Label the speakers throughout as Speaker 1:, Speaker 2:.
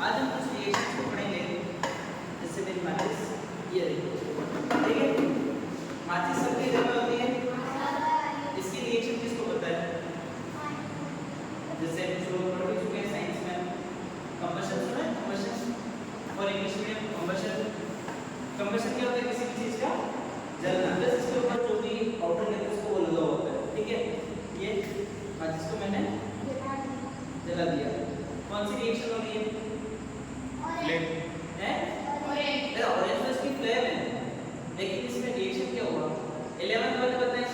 Speaker 1: आज हम कुछ रिएक्शंस को पढ़ेंगे। जैसे मेरी माचिस ये रही, ठीक है। माचिस सबकी जगह होती है, इसकी रिएक्शन किसको पता है? जैसे कुछ लोग पढ़ भी चुके हैं साइंस में, कंबशन सुना है? कंबशन और इंग्लिश में कंबशन। कंबशन क्या होता है? किसी भी चीज का जलना, बस इसके ऊपर जो भी आउटर लेयर उसको वो लगा होता है, ठीक है। ये माचिस को मैंने जला दिया, कौन सी रिएक्शन हो रही है? फ्लेम है, ऑरेंज। ऑरेंज तो इसकी फ्लेम है, लेकिन इसमें रिएक्शन क्या हुआ? 11th वाले बताएं,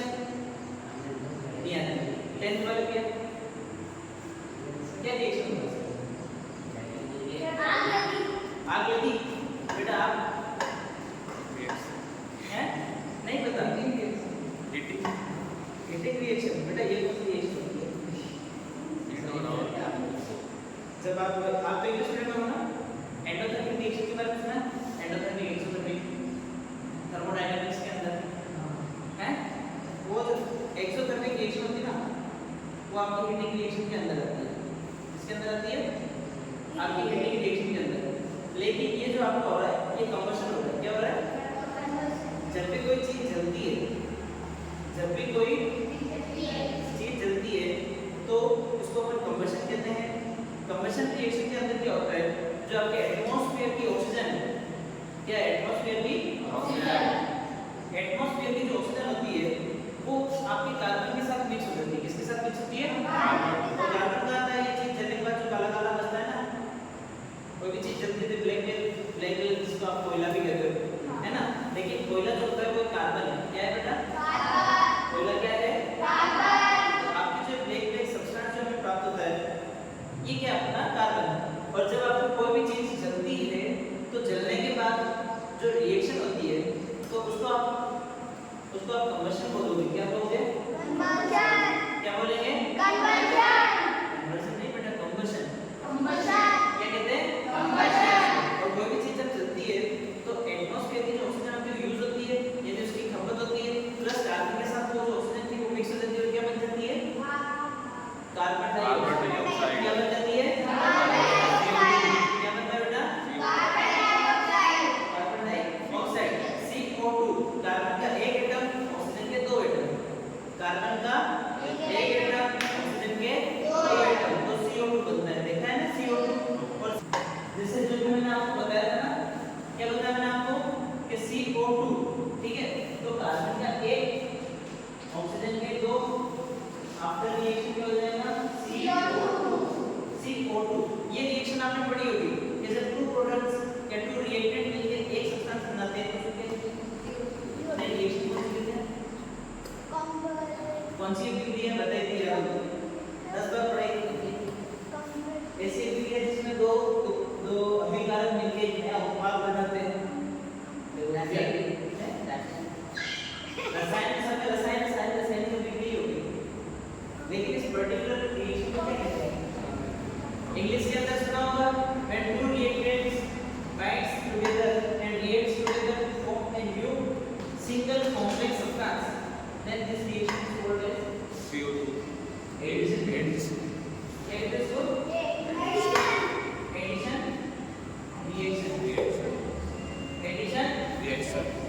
Speaker 1: नहीं आते। 10th वाले क्या रिएक्शन हुआ? आग लगी बेटा, आग है नहीं पता। हीटिंग रिएक्शन बेटा, ये कौन सी रिएक्शन होती है? जब आप तो इंग्लिश में हो ना, एंडोथर्मिक रिएक्शन के बारे में सुना? एंडोथर्मिक एक्सोथर्मिक, थर्मोडायनामिक्स के अंदर है वो जो एक्सोथर्मिक रिएक्शन होती है ना, वो आपकी हीटिंग रिएक्शन के अंदर आती है। इसके अंदर आती है आपकी हीटिंग रिएक्शन के अंदर। लेकिन ये जो आपका हो रहा है ये कंबशन हो रहा है। क्या हो रहा है? जब भी कोई चीज जलती है, जब भी कोई चीज जलती है तो उसको अपन कंबशन कहते हैं। कंबशन रिएक्शन के अंदर क्या होता है? जो आपके एटमॉस्फेयर की ऑक्सीजन है, क्या एटमॉस्फेयर की ऑक्सीजन, एटमॉस्फेयर की जो ऑक्सीजन होती है वो आपके कार्बन के साथ मिक्स हो जाती है। किसके साथ मिक्स होती है? कार्बन। तो कार्बन का आता है ये चीज जलने के बाद जो काला काला बचता है ना, कोई भी चीज जलती है ब्लैक जिसको आप कोयला भी कहते हो, है ना। लेकिन कोयला जो होता है वो कार्बन है। क्या है बेटा? कार्बन। कोयला क्या है? कार्बन। तो आपकी जो ब्लैक सब्सटेंस जो हमें प्राप्त होता है ये क्या अपना कार्बन है। और जब आपको कोई भी चीज जलती है तो जलने के बाद जो रिएक्शन होती है तो उसको आप कंबशन बोलोगे। क्या बोलोगे? कंबशन। क्या बोलेंगे? कंबशन। कंबशन नहीं बेटा, कंबशन। कंबशन क्या कहते हैं? कंबशन। और कोई भी चीज जब जलती है तो एटमॉस्फेयर की जो ऑक्सीजन आपकी यूज होती है, यानी उसकी खपत होती है, प्लस कार्बन के साथ वो जो ऑक्सीजन थी वो मिक्स हो जाती है और क्या बन जाती है? Carbon dioxide. क्या बन जाती है? Carbon dioxide. क्या बनता है बेटा? Carbon dioxide. CO2, कार्बन का एक एटम, ऑक्सीजन के दो एटम। कार्बन का एक एटम, ऑक्सीजन के दो एटम, तो CO2 बनता है। देखा है ना CO2। और जैसे जो मैंने आपको बताया था ना, क्या बताया मैंने आपको कि CO2, ठीक है। तो कार्बन का एक, ऑक्सीजन के दो, आफ्टर रिएक्शन क्या हो जाएगा? CO2। ये रिएक्शन आपने पढ़ी होगी कि जब टू प्रोडक्ट्स या टू रिएक्टेंट मिलकर एक सब्सटेंस बनाते हैं तो उसके रिएक्शन कौन सी अभिक्रिया बताई थी यार? 10 बार पढ़ाई। ऐसी अभिक्रिया जिसमें दो अभिकारक मिलकर नया उत्पाद बनाते हैं। रसायन रासायनिक अभिक्रिया होगी। लेकिन इस पर्टिकुलर रिएक्शन को क्या कहते हैं? इंग्लिश के अंदर सुना होगा, when two reactants binds together and reacts together to form a new single complex substance, then this reaction is called as CO2. Addition. What is this? Addition.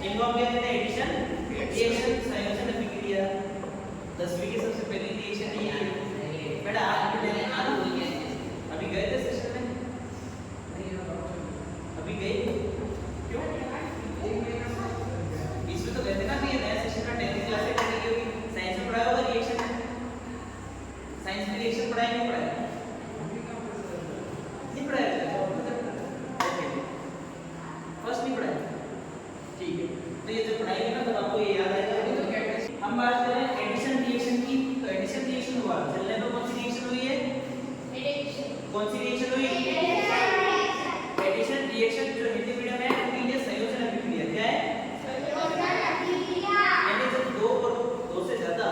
Speaker 1: इनको हम क्या कहते हैं? एडिशन रिएक्शन, संयोजन अभिक्रिया। 10वीं की सबसे पहली रिएक्शन ये है बेटा। आज भी मैंने आना भूल गया। अभी गए थे सेशन में? अभी गए क्यों? इसमें तो गए थे ना। अभी नया सेशन में 10th क्लास से पढ़ी होगी। साइंस में पढ़ाया होगा रिएक्शन, साइंस में रिएक्शन पढ़ाया नहीं पढ़ाया? नहीं पढ़ाया। ओके, फर्स्ट नहीं पढ़ाया, ठीक है। तो ये जो पढ़ाई है ना तब आपको ये याद आएगा। हम बात करें एडिशन रिएक्शन की, तो एडिशन रिएक्शन हुआ जलने पर कौन सी रिएक्शन हुई है? कौन सी रिएक्शन हुई? Addition reaction. जो हिंदी मीडियम है उनके लिए संयोजन अभिक्रिया। क्या है? संयोजन अभिक्रिया। यानी जब दो से ज्यादा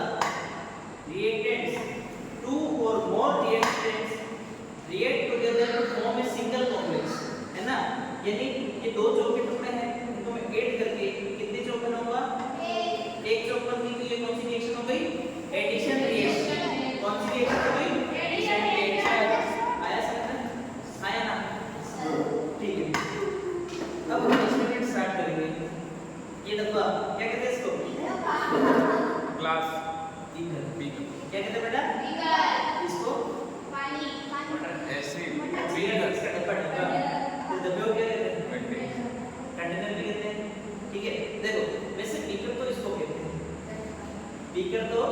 Speaker 1: रिएक्टेंट्स, टू और more reactants react together to form a single complex, है ना। यानी ये दो चौक के टुकड़े हैं, उनको मैं ऐड करके कितने चौक बनाऊंगा? एक चौक बन गई। तो ये कौन सी रिएक्शन हो गई? Addition reaction. कौन सी रिएक्शन हो गई? Addition reaction. आया समझ? आया ना? बीकर तो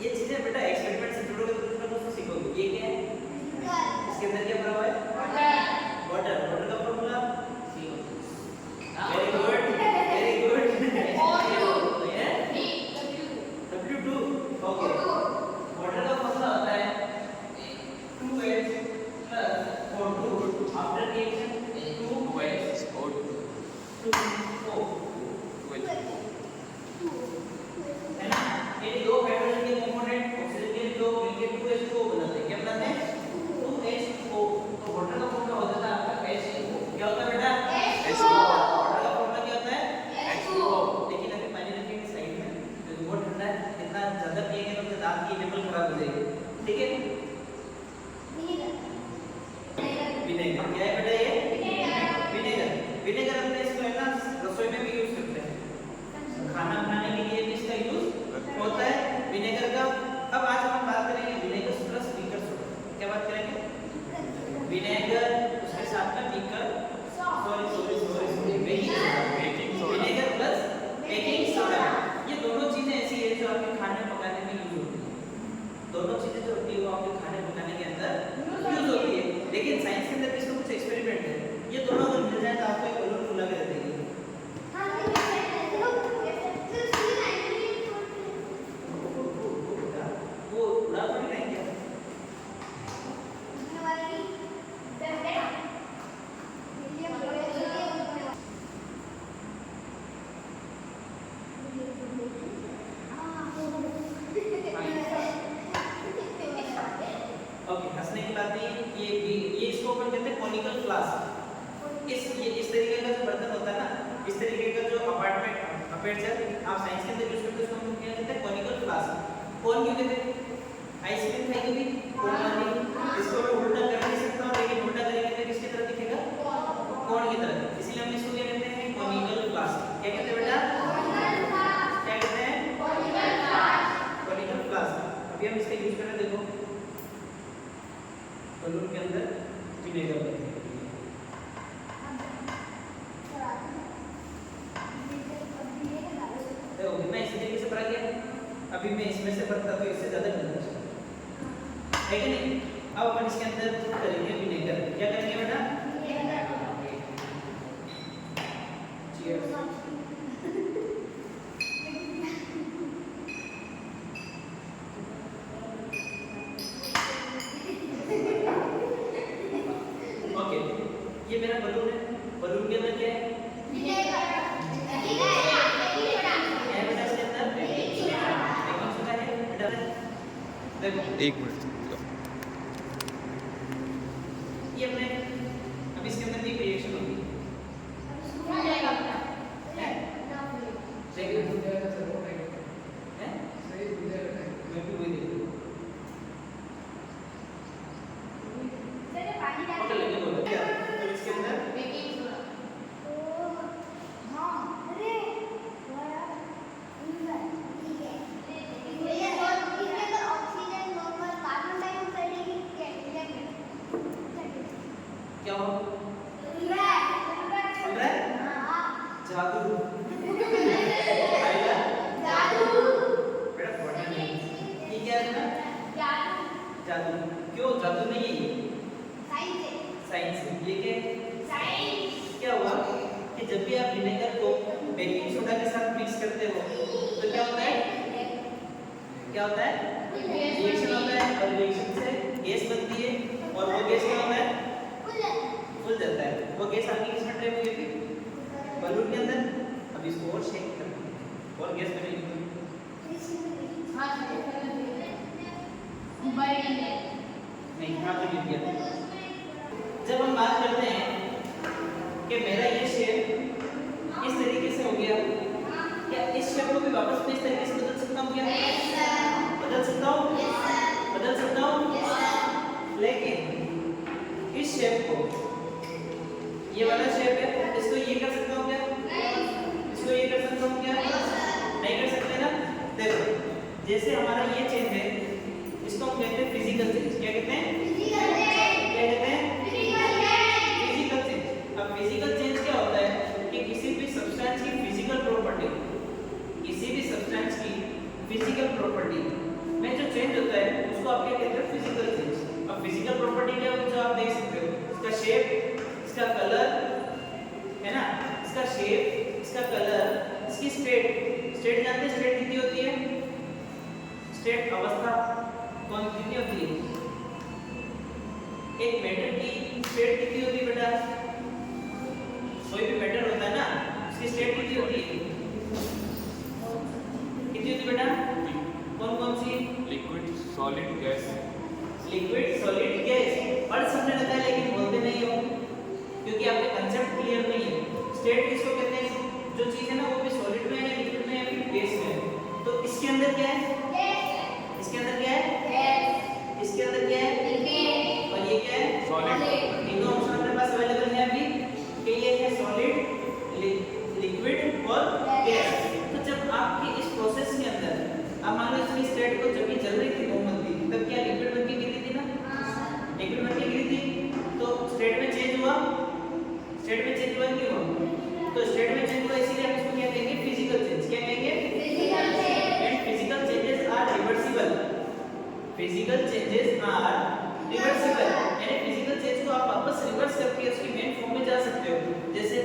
Speaker 1: ये चीजें बेटा एक्सपेरिमेंट से जुड़ोगे तो कुछ ना कुछ सीखोगे। ये क्या है? इसके अंदर क्या भरा हुआ है? वाटर। वाटर का formula very good, very good. W2 okay. Water का फॉर्मूला होता है 2H plus O2 after reaction 2H O2 है ना। ये दो हाइड्रोजन के कंपोनेंट ऑक्सीजन के जो मिलके 2H2O बनाते हैं। क्या बनाते हैं? 2H2O। तो वाटर का फॉर्मूला हो जाता है आपका H2O। क्या होता है बेटा? H2O। वाटर का फॉर्मूला क्या होता है? H2O। लेकिन अभी पानी रखेंगे साइड में तो बहुत ठंडा है, इतना ज्यादा पिएंगे तो दांत की लेवल खराब हो जाएगी। ठीक है? विनेगर। क्या है बेटा ये? विनेगर। विनेगर अपने इसको है ना रसोई में भी यूज करते हैं, खाना बनाने के लिए भी इसका यूज होता है विनेगर का। अब आज हम बात करेंगे विनेगर प्लस बीकर सोडा। क्या बात करेंगे? विनेगर उसके साथ में beaker sorry baking soda. Vinegar plus baking soda, ये दोनों चीजें ऐसी है जो आपके खाने पकाने में यूज होती है। दोनों चीजें जो होती है वो आपके खाने पकाने के अंदर यूज होती है। लेकिन साइंस के अंदर इसमें कुछ एक्सपेरिमेंट है, ये दोनों अगर मिल जाए तो आपको एक बलून फुला के दे देंगे। वो उड़ा थोड़ी नहीं क्या? ओके, हंसने की बात नहीं है। ये इसको अपन कहते हैं कॉनिकल फ्लास्क। इस तरीके का जो बर्तन होता है ना, इस तरीके का जो अपर्चर आप साइंस के अंदर यूज करते हो उसको हम क्या कहते हैं? Conical flask. कौन क्यों कहते हैं? आइसक्रीम खाई कभी कौन वाली? इसको मैं उल्टा कर नहीं सकता हूं, लेकिन उल्टा करेंगे तो किसकी तरह दिखेगा? कौन की तरह। इसलिए हम इसको क्या कहते हैं? Conical flask. क्या कहते हैं बेटा? क्या कहते हैं? Conical flask. अभी हम इसका यूज करें, देखो बलून के अंदर विनेगर भरते हैं। देखो कितना इसी तरीके से भरा गया। अभी मैं इसमें से भरता तो इससे ज्यादा मिलता है कि नहीं? अब अपन इसके अंदर करेंगे विनेगर। क्या करेंगे बेटा? चीयर्स। ओके, ये मेरा बलून है। बलून के अंदर क्या है? विनेगर।
Speaker 2: एक मिनट
Speaker 1: ये अपने अब इसके अंदर एक रिएक्शन होगी। मैं भी वही देख रहा हूँ। पकड़ लेंगे बोलो क्या? अब इसके अंदर क्या हो? जादू। आएगा? बेटा पढ़ना नहीं। ये क्या है ना? जादू। क्यों जादू नहीं है? ये साइंस है। ये क्या है? क्या हुआ कि जब भी आप विनेगर को बेकिंग सोडा के साथ मिक्स करते हो तो क्या होता है? क्या होता है? रिएक्शन होता है और रिएक्शन से गैस बनती है और वो गैस क्या होता है? फूल जाता है। वो गैस आपकी किसमें ट्रैप हुई थी? बलून के अंदर। अब इसको और शेक करना है और गैस बनेगी। नहीं, हाथ में गिर गया। जब हम बात करते हैं कि मेरा ये शेप इस तरीके से हो गया, क्या इस शेप को भी वापस मैं इस तरीके से बदल सकता हूँ? क्या बदल सकता हूँ? बदल सकता हूँ। लेकिन इस शेप को, ये वाला शेप है, इसको ये कर सकता हूँ क्या? इसको ये कर सकता हूँ क्या? नहीं कर सकते ना। देखो जैसे हमारा ये चेंज है, इसको हम कहते हैं फिजिकल चेंज। क्या कहते हैं? क्या कहते हैं? Physical change. अब फिजिकल चेंज क्या होता है कि किसी भी सब्सटेंस की फिजिकल प्रॉपर्टी, किसी भी सब्सटेंस अवस्था कौन कितनी होती है? एक मैटर की स्टेट कितनी होती है बेटा? कोई भी मैटर होता है ना, उसकी स्टेट कितनी होती है? कितनी होती है बेटा? कौन कौन सी?
Speaker 2: Liquid, solid, gas.
Speaker 1: Liquid, solid, gas. पढ़ समझने लगा है लेकिन बोलते नहीं हो क्योंकि आपके कंसेप्ट क्लियर नहीं है। स्टेट किसको कहते हैं? जो चीज है ना वो भी सॉलिड में है, लिक्विड में है, फिर गैस में है। तो इसके अंदर क्या है? इसके अंदर क्या है? इसके अंदर क्या है? और ये क्या है?
Speaker 2: सॉलिड।
Speaker 1: ये दो ऑप्शन अपने पास अवेलेबल है अभी कि ये है सॉलिड, लिक्विड और गैस। तो जब आपकी इस प्रोसेस के अंदर अब मान लो इसकी स्टेट को जब ये चल रही थी मोमबत्ती, तब क्या लिक्विड बन के गिरी थी ना? लिक्विड बन के गिरी थी। तो स्टेट में चेंज हुआ, स्टेट में चेंज हुआ क्यों हुआ? तो स्टेट में चेंज हुआ इसीलिए हम इसको क्या कहेंगे? Physical change. क्या कहेंगे? Physical change. And physical changes are reversible. Physical changes are reversible. यानी फिजिकल चेंज को आप वापस रिवर्स करके उसकी मेन फॉर्म में जा सकते हो। जैसे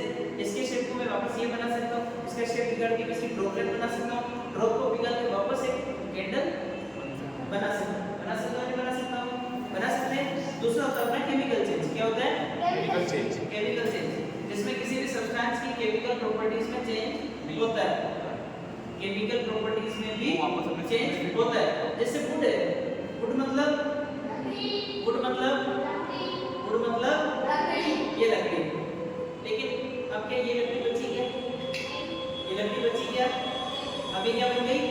Speaker 1: इसके शेप को मैं वापस ये बना सकता हूं, इसका शेप बिगाड़ के इसकी ड्रॉपलेट बना सकता हूं, ड्रॉप को बिगाड़ के वापस एक कैंडल बना सकता हूं। बना सकता हूं, बना सकता हूं, बना सकते हैं। दूसरा होता है केमिकल चेंज। क्या होता है?
Speaker 2: Chemical change.
Speaker 1: केमिकल चेंज जिसमें किसी भी सब्सटेंस की केमिकल प्रॉपर्टीज में चेंज होता है। केमिकल प्रॉपर्टीज में भी चेंज होता है। जैसे वुड है, वुड मतलब ये लकड़ी। लेकिन अब क्या ये लकड़ी बची क्या? ये लकड़ी बची क्या? अभी क्या बन गई?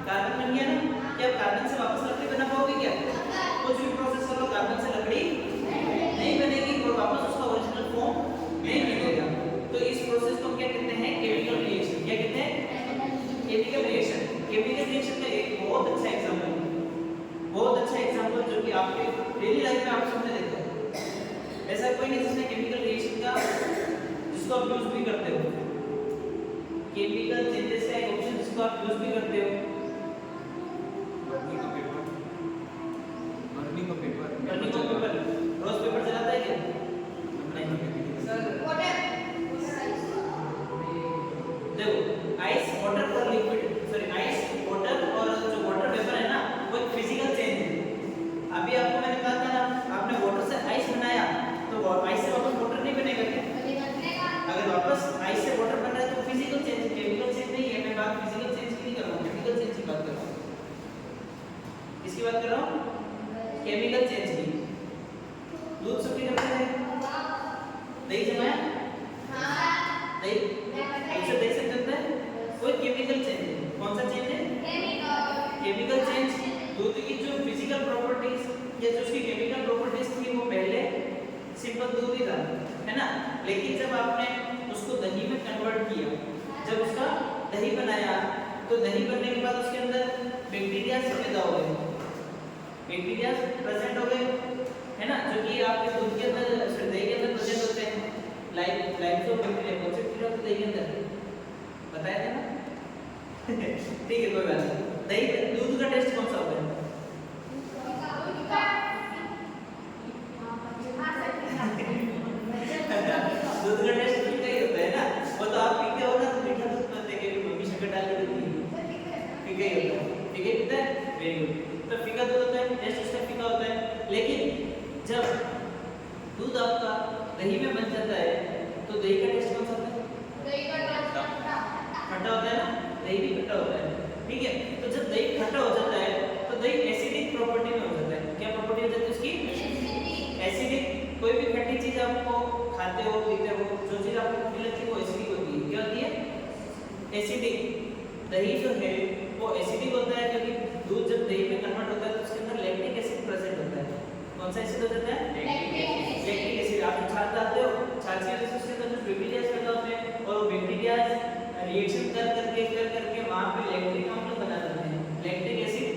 Speaker 1: कार्बन बन गया ना? क्या कार्बन से वापस लकड़ी बना पाओगे क्या? कुछ भी प्रोसेस करो कार्बन से लकड़ी नहीं बनेगी और वापस उसका ओरिजिनल फॉर्म नहीं मिलेगा। तो इस प्रोसेस को हम क्या कहते हैं? Chemical reaction. क्या कहते हैं? Chemical reaction. केमिकल रिएक्शन का एक बहुत अच्छा एग्जांपल जो कि आपके डेली लाइफ में आप सामने देखते हो। ऐसा कोई नहीं जिसने केमिकल रिएक्शन का जिसको आप यूज भी करते हो। केमिकल चेंजेस का एक ऑप्शन जिसको आप यूज भी करते हो।
Speaker 2: Burning of paper.
Speaker 1: रोज पेपर जलाता है क्या? देखो आइस वाटर और लिक्विड आइस वाटर और जो वाटर वेपर है ना वो एक फिजिकल चेंज है। अभी आपको मैंने कहा था ना आपने वाटर से आइस बनाया तो आइस से वापस वाटर नहीं बनेगा क्या? अगर वापस आइस से वाटर बन रहा है तो फिजिकल चेंज है, केमिकल चेंज नहीं है। मैं बात फिजिकल चेंज की नहीं कर रहा हूँ, केमिकल चेंज की बात कर रहा हूँ। किसकी बात कर रहा हूँ? केमिकल चेंज की। दूध सबके घर में है, दही जमाया, दही उससे दही से बनता है, कोई केमिकल चेंज है। कौन सा चेंज है? Chemical change. दूध की जो फिजिकल प्रॉपर्टीज या जो उसकी केमिकल प्रॉपर्टीज थी वो पहले सिंपल दूध ही था, है ना? लेकिन जब आपने उसको दही में कन्वर्ट किया, जब उसका दही बनाया तो दही बनने के बाद उसके अंदर बैक्टीरिया पैदा हो गए, बैक्टीरिया प्रेजेंट हो गए, है ना? जो कि आपके दूध के अंदर दही के अंदर प्रेजेंट होते हैं। लाइसो बैक्टीरिया कौन से बैक्टीरिया होते हैं दही के अंदर? बताया था ना? ठीक है कोई बात नहीं। दही दूध का टेस्ट कौन सा होता है? दूध का टेस्ट मीठा ही होता है ना? वो तो आप पीते हो ना तो मीठा दूध पीते हैं क्योंकि मम्मी शक्कर डाल के देती है। फीका ही होता है। फीका पीता है? Very good. तो फीका दूध होता है, टेस्ट उसका फीका होता है। लेकिन जब दूध आपका दही में बन जाता है तो दही का टेस्ट कौन सा होता है? खट्टा होता है ना? दही भी खट्टा होता है, ठीक है? तो जब दही खट्टा हो जाता है तो दही एसिडिक प्रॉपर्टी में हो जाता है। क्या प्रॉपर्टी हो जाती है उसकी? एसिडिक। कोई भी खट्टी चीज आपको खाते हो पीते हो जो चीज आपको खट्टी लगती है वो एसिडिक होती है। क्या होती है? एसिडिक। दही जो है वो एसिडिक होता है क्योंकि दूध जब दही में कन्वर्ट होता है तो उसके अंदर लैक्टिक एसिड प्रेजेंट होता है। कौन सा एसिड हो जाता है? Lactic acid. आप छाछ डालते हो, छाछ की वजह से उसके अंदर जो बैक्टीरिया पैदा होते हैं और वो बैक्टीरिया रिएक्शन कर करके वहां पे लैक्टिक अम्ल बना देते हैं, लैक्टिक एसिड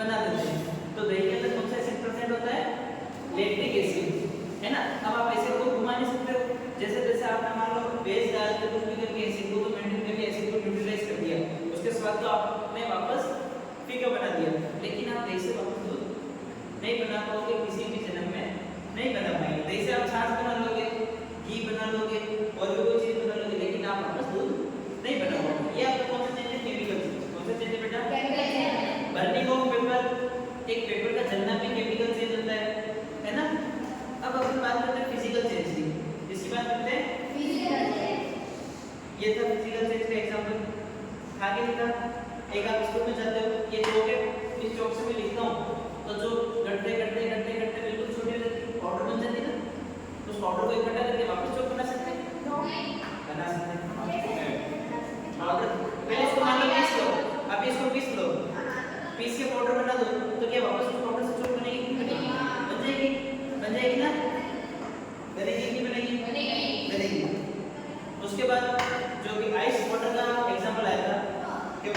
Speaker 1: बना देते हैं। तो दही के अंदर कौन सा एसिड प्रेजेंट होता है? लैक्टिक एसिड, है ना? अब आप एसिड को घुमा नहीं सकते हो। जैसे जैसे आपने मान लो बेस डाल के कुछ भी करके एसिड को तो मेंटेन करके एसिड को न्यूट्रलाइज कर दिया, उसके बाद तो आपने वापस फीका बना दिया। लेकिन आप दही से वापस दूध नहीं बना पाओगे, किसी भी जन्म में नहीं बना पाएंगे। दही से आप छाछ बना लोगे, घी बना लोगे और भी कोई चीज बना लोगे, लेकिन आप वापस दूध नहीं बना पाओगे। ये आपका कौन सा चेंज बेटा? बर्निंग ऑफ पेपर, एक पेपर का जलना भी केमिकल चेंज होता है ना? अब अपन बात करते हैं फिजिकल चेंज की। इसकी बात करते हैं फिजिकल चेंज। ये था फिजिकल चेंज का एग्जांपल। आगे लिखा, एक आप स्कूल में जाते हो, ये चौक है, इस चौक से मैं लिखता हूँ तो जो गड्ढे गड्ढे गड्ढे गड्ढे बिल्कुल छोटे रहते पाउडर बन जाती है ना, तो उस पाउडर को इकट्ठा करके वापस चौक बना सकते हैं? बना सकते हैं। पाउडर पहले इसको मान लो पीस लो, अब इसको पीस लो, पीस के पाउडर बना दो, तो क्या वापस उस पाउडर से चौक बनेगी? बन जाएगी, बन जाएगी ना? बनेगी नहीं बनेगी? बनेगी। उसके बाद जो भी आइस वाटर का एग्जांपल आया था कि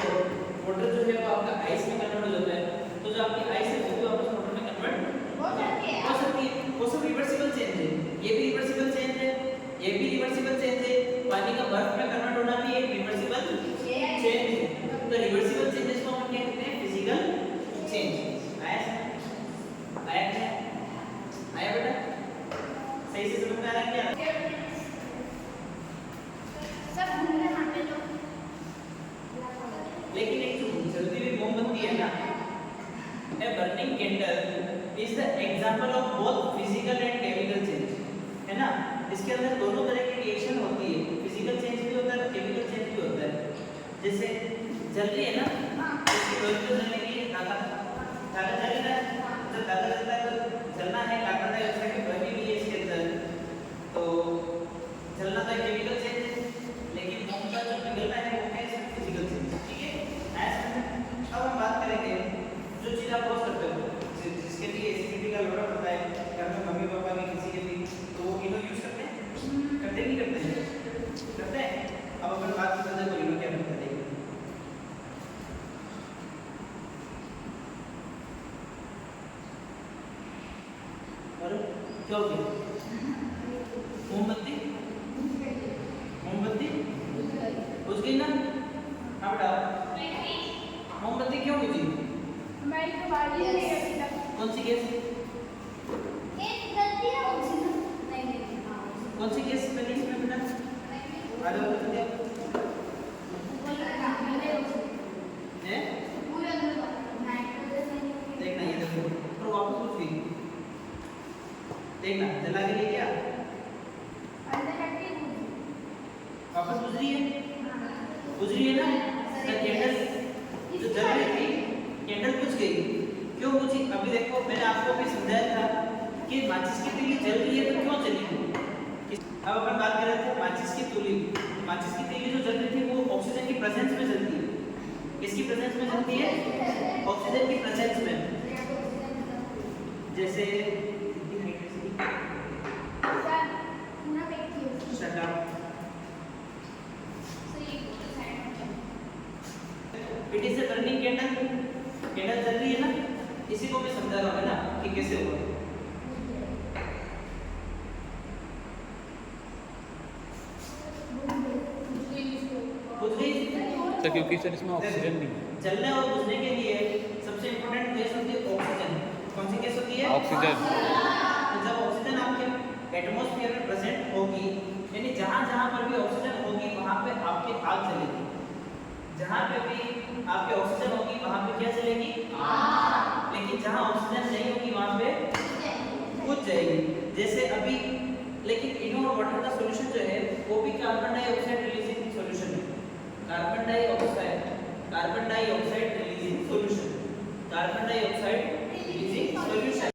Speaker 1: वाटर जो है वो आपका आइस में कन्वर्ट हो जाता है, तो जो आपकी आइस है वो भी वापस वाटर में कन्वर्ट हो सकती है। वो सब रिवर्सिबल चेंज है। ये भी रिवर्सिबल चेंज है, ये भी रिवर्सिबल चेंज है। पानी का बर्फ में कन्वर्ट होना भी एक रिवर्सिबल चेंज है। तो रिवर्सिबल चेंजेस को हम क्या कहते हैं? Physical change. आया क्या? आया बेटा? सही से समझ में आ रहा है क्या? लेकिन एक जो जल्दी भी मोमबत्ती है ना, a burning candle is the example of both physical and chemical change, है ना? इसके अंदर दोनों तरह की रिएक्शन होती है, फिजिकल चेंज भी होता है, केमिकल चेंज भी होता है। जैसे जल रही है ना, इसकी लोई तो जलने के लिए धागा जल रहा है, जब धागा जलता है तो जलना है, कार्बन डाइऑक्साइड की भरती भी है इसके अंदर, तो जलना तो केमिकल चेंज है, लेकिन मोम का जो पिघलना है वो क्या है? Physical change. ठीक है, अब हम बात करेंगे जो चीज आप रोज करते हो, जिसके लिए एसिडिटी का लोड़ा होता है, घर में मम्मी पापा के किसी के भी, तो वो इनो यूज करते हैं? करते नहीं करते हैं? अब अपन बात करते हैं तो इनो क्या करते हैं? और क्या हो गया? मोमबत्ती बुझ गई ना? हाँ बेटा, मोमबत्ती क्यों बुझी? कौन सी गैस? कौन सी गैस बनी इसमें बेटा? आ जाओ बता दो। हैं? देखना ये देखो, और वापस बुझ गई। देखना जला के ले गया, वापस बुझ रही है? बुझ रही है ना? कैंडल जो जल रही थी, कैंडल बुझ गई। क्यों बुझी? अभी देखो, मैंने आपको भी समझाया था कि माचिस की तीली जल रही है तो क्यों जली? अब अपन बात कर रहे थे माचिस की तीली। माचिस की तीली जो जल रही थी वो ऑक्सीजन की प्रेजेंस में जलती है। किसकी प्रेजेंस में जलती है? ऑक्सीजन की प्रेजेंस में। जैसे shut up. It is a burning candle. Candle जल रही है ना, इसी को मैं समझा रहा हूँ ना कि कैसे हुआ। बुझ गई?
Speaker 2: तो क्योंकि सर इसमें ऑक्सीजन नहीं है।
Speaker 1: जलने और बुझने के लिए सबसे इम्पोर्टेंट गैस होती है ऑक्सीजन। कौन सी गैस होती है?
Speaker 2: ऑक्सीजन।
Speaker 1: तो जब ऑक्सीजन आपके एटमॉस्फेयर में प्रेजेंट होगी, यानी जहाँ जहाँ पर भी ऑक्सीजन होगी वहाँ पे आपकी आग जलेगी। जहाँ पे भी आपकी ऑक्सीजन होगी वहाँ पे क्या जलेगी? आग। लेकिन जहाँ ऑक्सीजन नहीं होगी वहाँ पे बुझ जाएगी। जैसे अभी, लेकिन इनो और वाटर का सॉल्यूशन जो है वो भी कार्बन डाइऑक्साइड रिलीजिंग सॉल्यूशन है। Carbon dioxide releasing solution, carbon dioxide releasing solution.